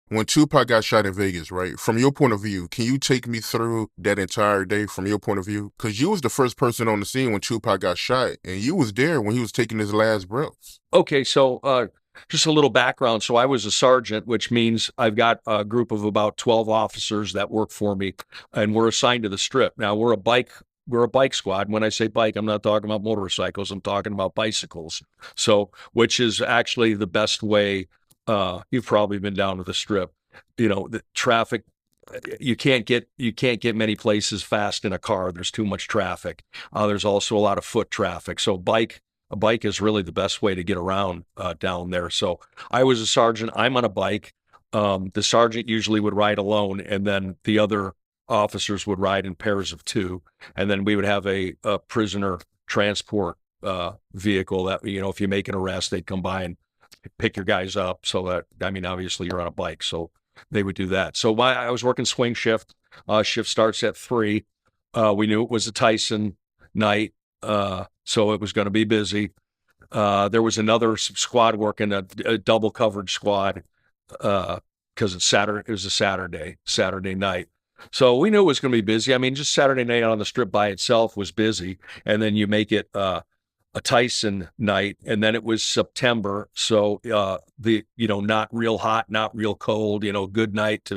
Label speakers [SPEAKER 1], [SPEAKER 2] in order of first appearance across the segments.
[SPEAKER 1] when Tupac got shot in Vegas, right? From your point of view, can you take me through that entire day from your point of view? Because you was the first person on the scene when Tupac got shot, and you was there when he was taking his last breaths.
[SPEAKER 2] Okay, so just a little background. So I was a sergeant, which means I've got a group of about 12 officers that work for me, and we're assigned to the strip. Now we're a bike squad. When I say bike, I'm not talking about motorcycles. I'm talking about bicycles. So, which is actually the best way. You've probably been down to the strip. The traffic. You can't get many places fast in a car. There's too much traffic. There's also a lot of foot traffic. So a bike is really the best way to get around down there. So I was a sergeant. I'm on a bike. The sergeant usually would ride alone, and then the other officers would ride in pairs of two, and then we would have a prisoner transport vehicle that if you make an arrest, they'd come by and pick your guys up. So that obviously you're on a bike, so they would do that. So I was working swing shift. Shift starts at 3. We knew it was a Tyson night. So it was going to be busy. There was another squad working a double coverage squad because it's Saturday. It was a Saturday night. So we knew it was going to be busy. I mean, just Saturday night on the strip by itself was busy, and then you make it a Tyson night, and then it was September, so the not real hot, not real cold, good night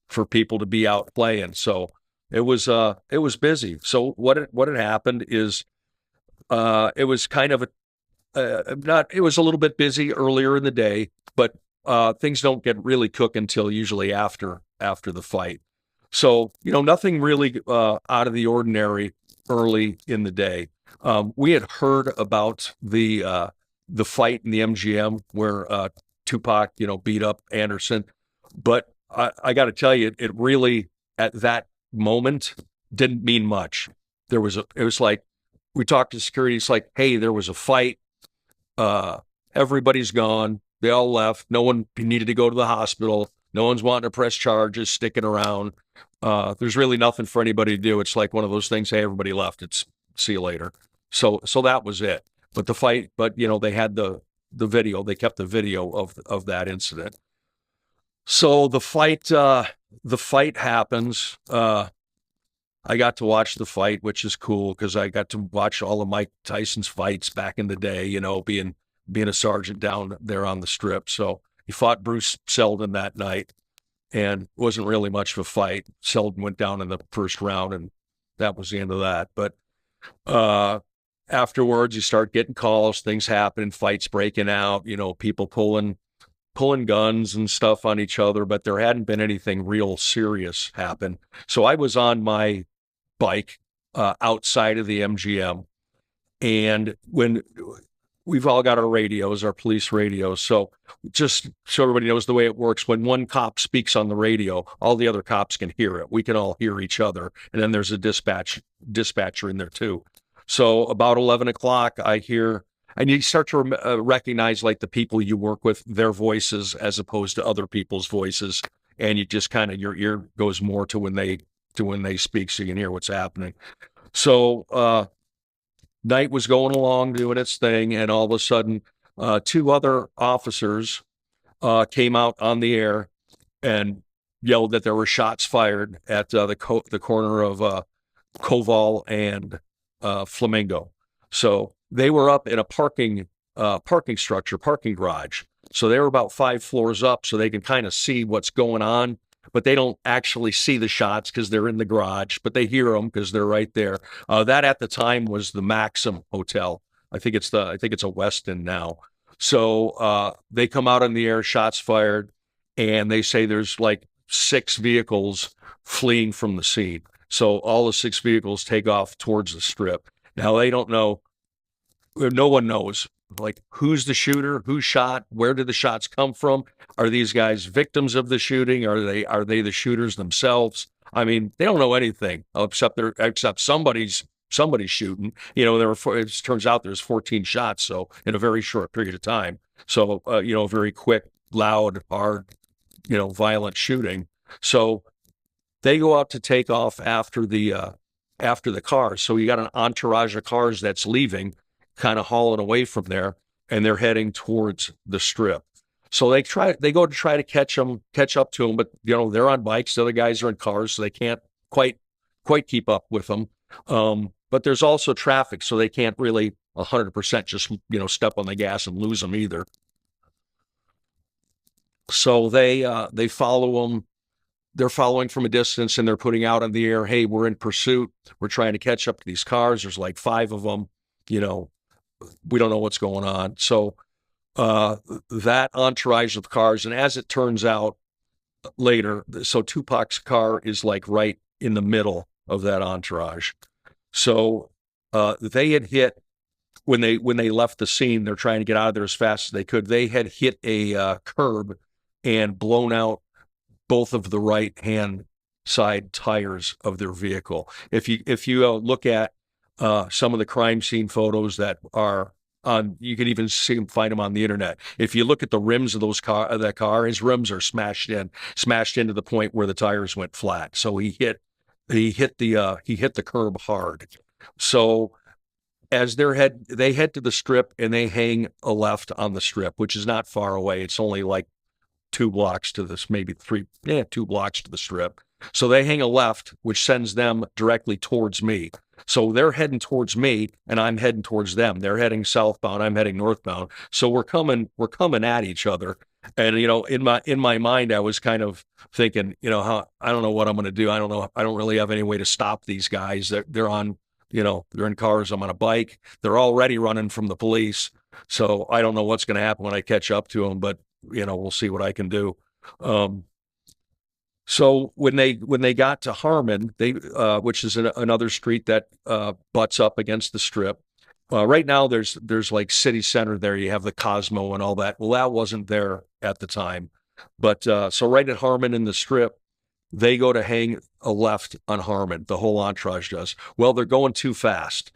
[SPEAKER 2] for people to be out playing. So it was busy. So what had happened is it was kind of not. It was a little bit busy earlier in the day, but things don't get really cooking until usually after the fight. So nothing really out of the ordinary early in the day. We had heard about the fight in the MGM where Tupac beat up Anderson, but I got to tell you, it really at that moment didn't mean much. It was like we talked to security. It's like, hey, there was a fight. Everybody's gone. They all left. No one needed to go to the hospital. No one's wanting to press charges, sticking around. There's really nothing for anybody to do. It's like one of those things. Hey, everybody left. It's see you later. So that was it. But the fight. But they had the video. They kept the video of that incident. So the fight happens. I got to watch the fight, which is cool because I got to watch all of Mike Tyson's fights back in the day, being a sergeant down there on the strip. So he fought Bruce Seldon that night, and it wasn't really much of a fight. Seldon went down in the first round, and that was the end of that. But afterwards, you start getting calls, things happen, fights breaking out, people pulling guns and stuff on each other, but there hadn't been anything real serious happen. So I was on my bike outside of the MGM, and when we've all got our radios, our police radios. So just so everybody knows the way it works, when one cop speaks on the radio, all the other cops can hear it. We can all hear each other. And then there's a dispatcher in there too. So about 11 o'clock, I hear, and you start to recognize like the people you work with, their voices as opposed to other people's voices. And you just kind of, your ear goes more to when they speak so you can hear what's happening. So, night was going along doing its thing, and all of a sudden, two other officers came out on the air and yelled that there were shots fired at the corner of Koval and Flamingo. So they were up in a parking garage. So they were about 5 floors up, so they can kind of see what's going on, but they don't actually see the shots because they're in the garage, but they hear them because they're right there. That at the time was the Maxim Hotel. I think it's a Westin now. So they come out in the air, shots fired, and they say there's like 6 vehicles fleeing from the scene. So all the 6 vehicles take off towards the strip. Now they don't know. No one knows like who's the shooter, who shot, where did the shots come from? Are these guys victims of the shooting? Are they the shooters themselves? I mean, they don't know anything except somebody's shooting. It turns out there's 14 shots, so in a very short period of time. So very quick, loud, hard, violent shooting. So they go out to take off after the cars. So you got an entourage of cars that's leaving, kind of hauling away from there, and they're heading towards the strip. So they go to try to catch up to them, but they're on bikes. The other guys are in cars, so they can't quite keep up with them. But there's also traffic, so they can't really 100% just step on the gas and lose them either. So they follow them. They're following from a distance, and they're putting out in the air, "Hey, we're in pursuit. We're trying to catch up to these cars. There's like 5 of them. You know, we don't know what's going on." So that entourage of cars, and as it turns out later, so Tupac's car is like right in the middle of that entourage. So they had hit when they left the scene. They're trying to get out of there as fast as they could. They had hit a curb and blown out both of the right hand side tires of their vehicle. If you look at some of the crime scene photos that are on, you can even find them on the internet. If you look at the rims of that car, his rims are smashed into the point where the tires went flat. So he hit the curb hard. So as they head to the strip, and they hang a left on the strip, which is not far away. It's only like 2 blocks to this, maybe 2 blocks to the strip. So they hang a left, which sends them directly towards me. So they're heading towards me, and I'm heading towards them. They're heading southbound, I'm heading northbound. So we're coming at each other. And in my mind, I was kind of thinking, how I don't know what I'm going to do. I don't know. I don't really have any way to stop these guys. They're on, they're in cars. I'm on a bike. They're already running from the police. So I don't know what's going to happen when I catch up to them, but we'll see what I can do. So when they got to Harmon, which is another street that butts up against the strip. Right now, there's like city center there. You have the Cosmo and all that. Well, that wasn't there at the time, but so right at Harmon in the strip, they go to hang a left on Harmon. The whole entourage does. Well, they're going too fast.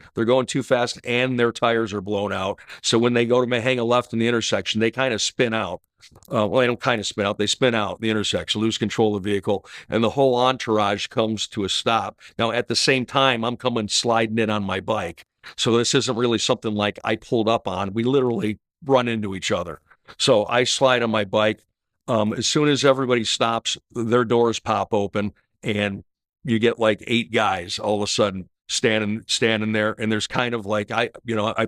[SPEAKER 2] And their tires are blown out. So when they go to hang a left in the intersection, they kind of spin out. Well, they don't kind of spin out. They spin out the intersection, lose control of the vehicle, and the whole entourage comes to a stop. Now, at the same time, I'm coming sliding in on my bike. So this isn't really something like I pulled up on. We literally run into each other. So I slide on my bike. As soon as everybody stops, their doors pop open, and you get like 8 guys all of a sudden standing there. And there's kind of like, I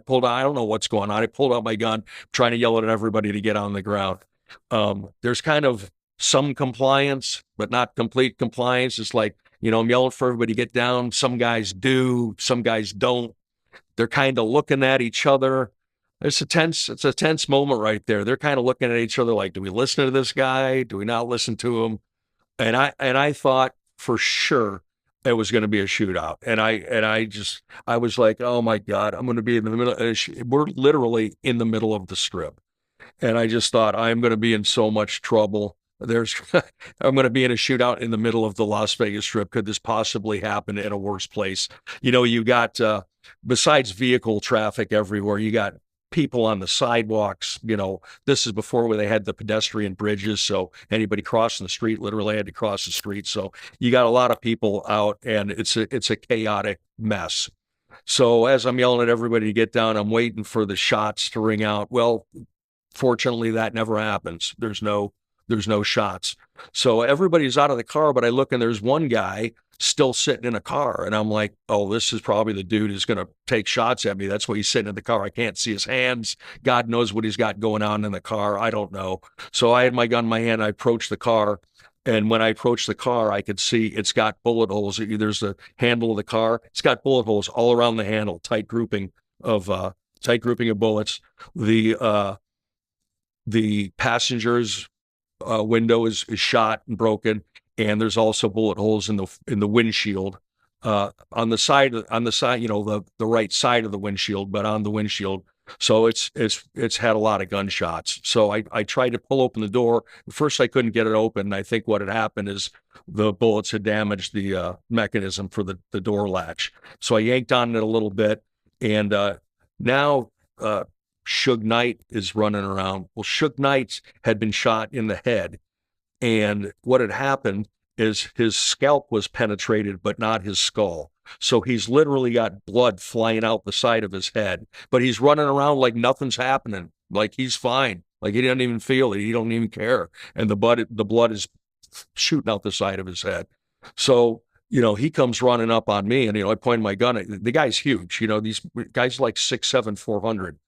[SPEAKER 2] pulled out, I don't know what's going on. I pulled out my gun, trying to yell at everybody to get on the ground. There's kind of some compliance, but not complete compliance. It's like, I'm yelling for everybody to get down. Some guys do, some guys don't. They're kind of looking at each other. It's a tense moment right there. They're kind of looking at each other like, do we listen to this guy? Do we not listen to him? And I thought for sure it was going to be a shootout. And I was like, oh my God, I'm going to be in the middle. We're literally in the middle of the strip. And I just thought, I'm going to be in so much trouble. I'm going to be in a shootout in the middle of the Las Vegas Strip. Could this possibly happen in a worse place? You got, besides vehicle traffic everywhere, you got people on the sidewalks. This is before where they had the pedestrian bridges. So anybody crossing the street literally had to cross the street. So you got a lot of people out, and it's a chaotic mess. So as I'm yelling at everybody to get down, I'm waiting for the shots to ring out. Well, fortunately, that never happens. There's no shots. So everybody's out of the car, but I look, and there's one guy still sitting in a car. And I'm like, oh, this is probably the dude who's going to take shots at me. That's why he's sitting in the car. I can't see his hands. God knows what he's got going on in the car. I don't know. So I had my gun in my hand. I approached the car. And when I approached the car, I could see it's got bullet holes. There's the handle of the car. It's got bullet holes all around the handle, tight grouping of bullets. The passenger's window is shot and broken. And there's also bullet holes in the windshield, on the side, the right side of the windshield, but on the windshield. So it's had a lot of gunshots. So I tried to pull open the door. At first, I couldn't get it open. I think what had happened is the bullets had damaged the mechanism for the door latch. So I yanked on it a little bit, and now Suge Knight is running around. Well, Suge Knight had been shot in the head. And what had happened is his scalp was penetrated, but not his skull. So he's literally got blood flying out the side of his head, but he's running around like nothing's happening, like he's fine. Like he didn't even feel it. He don't even care. And the blood is shooting out the side of his head. So, he comes running up on me, and, I point my gun at the guy's huge. These guys like 6'7", 400.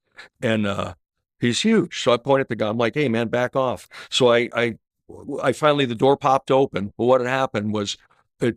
[SPEAKER 2] And he's huge. So I point at the gun. I'm like, hey, man, back off. So I finally, the door popped open. But what had happened was,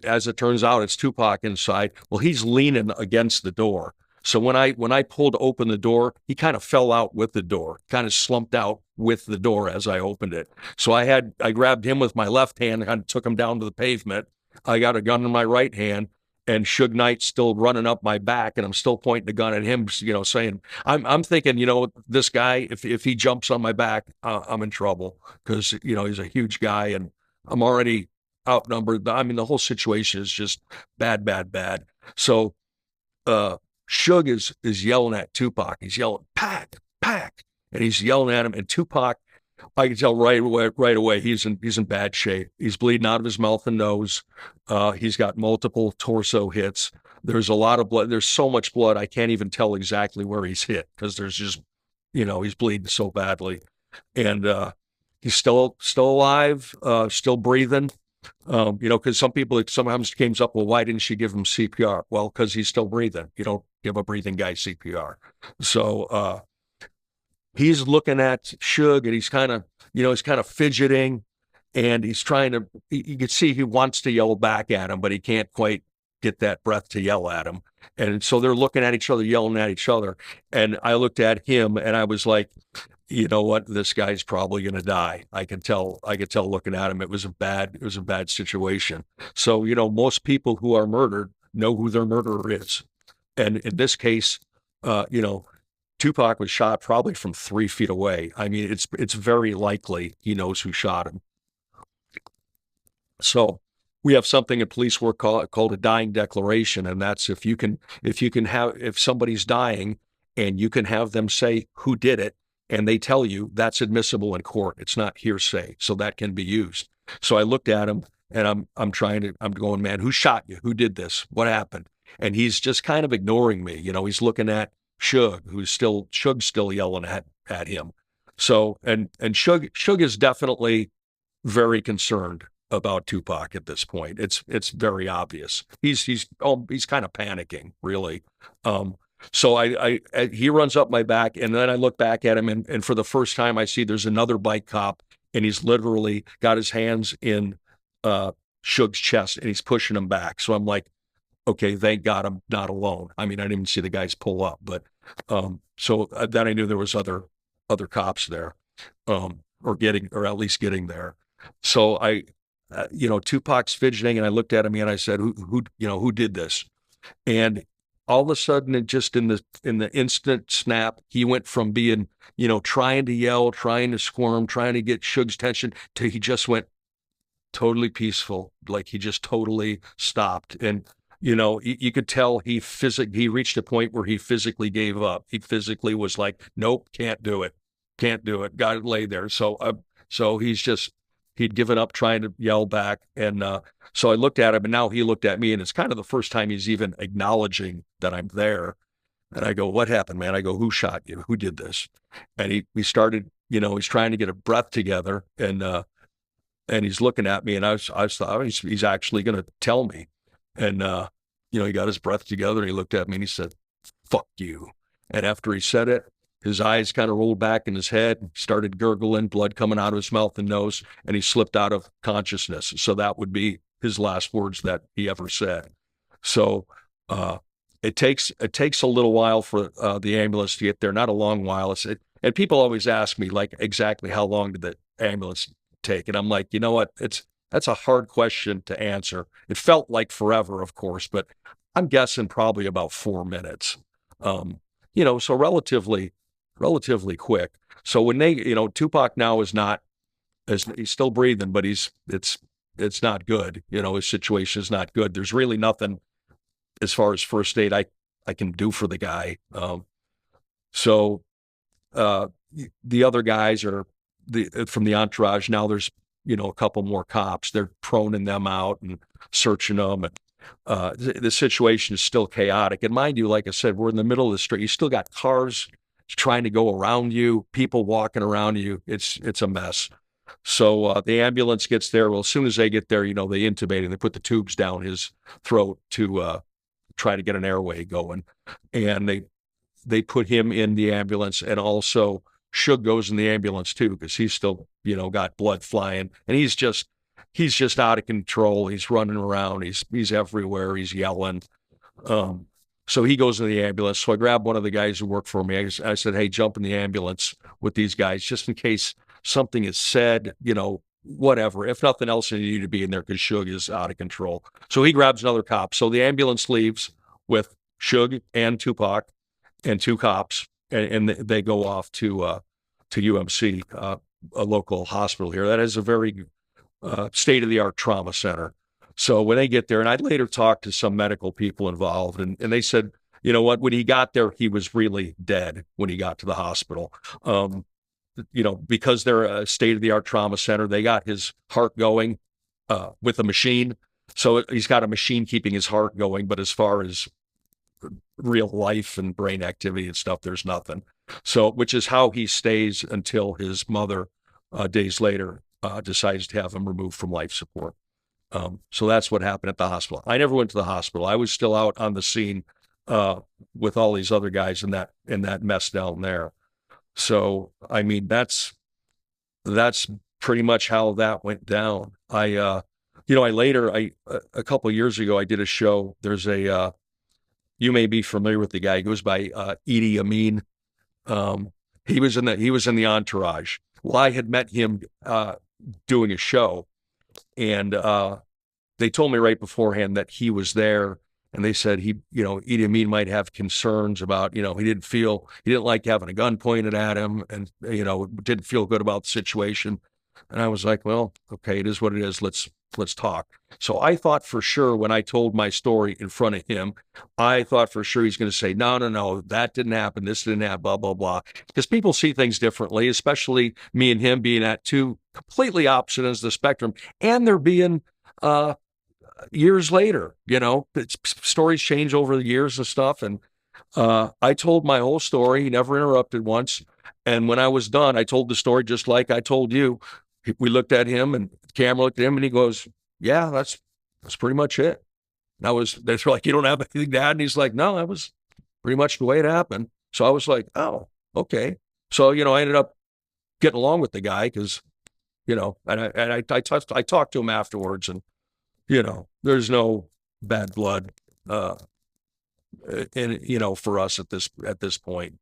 [SPEAKER 2] as it turns out, it's Tupac inside. Well, he's leaning against the door. So when I pulled open the door, he kind of fell out with the door, kind of slumped out with the door as I opened it. So I grabbed him with my left hand and took him down to the pavement. I got a gun in my right hand, and Suge Knight's still running up my back, and I'm still pointing the gun at him, saying, I'm thinking, this guy, if he jumps on my back, I'm in trouble, because, he's a huge guy, and I'm already outnumbered. I mean, the whole situation is just bad, bad, bad. So, Suge is yelling at Tupac. He's yelling, Pac, Pac, and he's yelling at him. And Tupac, I can tell right away he's in bad shape. He's bleeding out of his mouth and nose. He's got multiple torso hits. There's a lot of blood. There's so much blood, I can't even tell exactly where he's hit, because there's just, he's bleeding so badly. And he's still alive, still breathing. Because some people, it sometimes comes up, well, why didn't she give him CPR? Well, because he's still breathing. You don't give a breathing guy CPR. So he's looking at Suge, and he's kind of fidgeting, and he's trying to, you can see he wants to yell back at him, but he can't quite get that breath to yell at him. And so they're looking at each other, yelling at each other. And I looked at him, and I was like, you know what? This guy's probably going to die. I could tell looking at him. It was a bad situation. So, most people who are murdered know who their murderer is. And in this case, Tupac was shot probably from 3 feet away. I mean, it's very likely he knows who shot him. So we have something in police work called a dying declaration. And that's if somebody's dying and you can have them say who did it, and they tell you, that's admissible in court. It's not hearsay, so that can be used. So I looked at him, and I'm going, man, who shot you? Who did this? What happened? And he's just kind of ignoring me. He's looking at Suge, Suge's still yelling at him. So, and Suge is definitely very concerned about Tupac at this point. It's very obvious. He's kind of panicking, really. So he runs up my back, and then I look back at him, and for the first time I see there's another bike cop, and he's literally got his hands in Suge's chest, and he's pushing him back. So I'm like, okay, thank God I'm not alone. I mean, I didn't even see the guys pull up, but so then I knew there was other cops there, or at least getting there. So Tupac's fidgeting, and I looked at him, and I said, who did this? And all of a sudden, it just in the instant snap, he went from being, trying to yell, trying to squirm, trying to get Suge's attention, to he just went totally peaceful. Like he just totally stopped. And, you could tell he reached a point where he physically gave up. He physically was like, nope, can't do it. Got to lay there. So he'd given up trying to yell back. And so I looked at him, and now he looked at me, and it's kind of the first time he's even acknowledging that I'm there. And I go, what happened, man? I go, who shot you? Who did this? And he started, he's trying to get a breath together, and he's looking at me, and I thought he's actually going to tell me. And, he got his breath together, and he looked at me, and he said, fuck you. And after he said it, his eyes kind of rolled back in his head, started gurgling, blood coming out of his mouth and nose, and he slipped out of consciousness. So that would be his last words that he ever said. So it takes a little while for the ambulance to get there, not a long while. And people always ask me, like, exactly how long did the ambulance take? And I'm like, you know what? That's a hard question to answer. It felt like forever, of course, but I'm guessing probably about 4 minutes. So relatively quick. So when Tupac now is not, he's still breathing, but it's not good. His situation is not good. There's really nothing as far as first aid I can do for the guy. So the other guys are from the entourage. Now there's, a couple more cops. They're proning them out and searching them. And the situation is still chaotic. And mind you, like I said, we're in the middle of the street. You still got cars trying to go around you, people walking around you. It's a mess. So the ambulance gets there. Well, as soon as they get there, they intubate him. They put the tubes down his throat to try to get an airway going, and they put him in the ambulance, and also Suge goes in the ambulance too because he's still got blood flying, and he's just out of control. He's running around. He's everywhere. He's yelling. Um, so he goes in the ambulance. So I grabbed one of the guys who worked for me. I said, "Hey, jump in the ambulance with these guys just in case something is said, whatever. If nothing else, you need to be in there because Suge is out of control." So he grabs another cop. So the ambulance leaves with Suge and Tupac and two cops, and they go off to UMC, a local hospital here. That is a very state-of-the-art trauma center. So when they get there, and I later talked to some medical people involved, and they said, you know what, when he got there, he was really dead when he got to the hospital. Because they're a state-of-the-art trauma center, they got his heart going with a machine. So he's got a machine keeping his heart going, but as far as real life and brain activity and stuff, there's nothing. So, which is how he stays until his mother, days later, decides to have him removed from life support. So that's what happened at the hospital. I never went to the hospital. I was still out on the scene with all these other guys in that mess down there. So, I mean, that's pretty much how that went down. A couple of years ago, I did a show. There's you may be familiar with the guy. He goes by Idi Amin. He was in the entourage. Well, I had met him doing a show, and they told me right beforehand that he was there, and they said Idi Amin might have concerns about, he didn't like having a gun pointed at him, and didn't feel good about the situation. And I was like, well, okay, it is what it is. Let's talk. So I thought for sure when I told my story in front of him, I thought for sure he's going to say, no, that didn't happen. This didn't happen, blah, blah, blah. Because people see things differently, especially me and him being at two completely opposite ends of the spectrum. And they're being years later, stories change over the years and stuff. And I told my whole story. He never interrupted once. And when I was done, I told the story just like I told you. We looked at him, and the camera looked at him, and he goes, yeah, that's pretty much it. They're like, you don't have anything to add? And he's like, no, that was pretty much the way it happened. So I was like, oh, okay. So, I ended up getting along with the guy because, and I talked to him afterwards, and, there's no bad blood, for us at this point.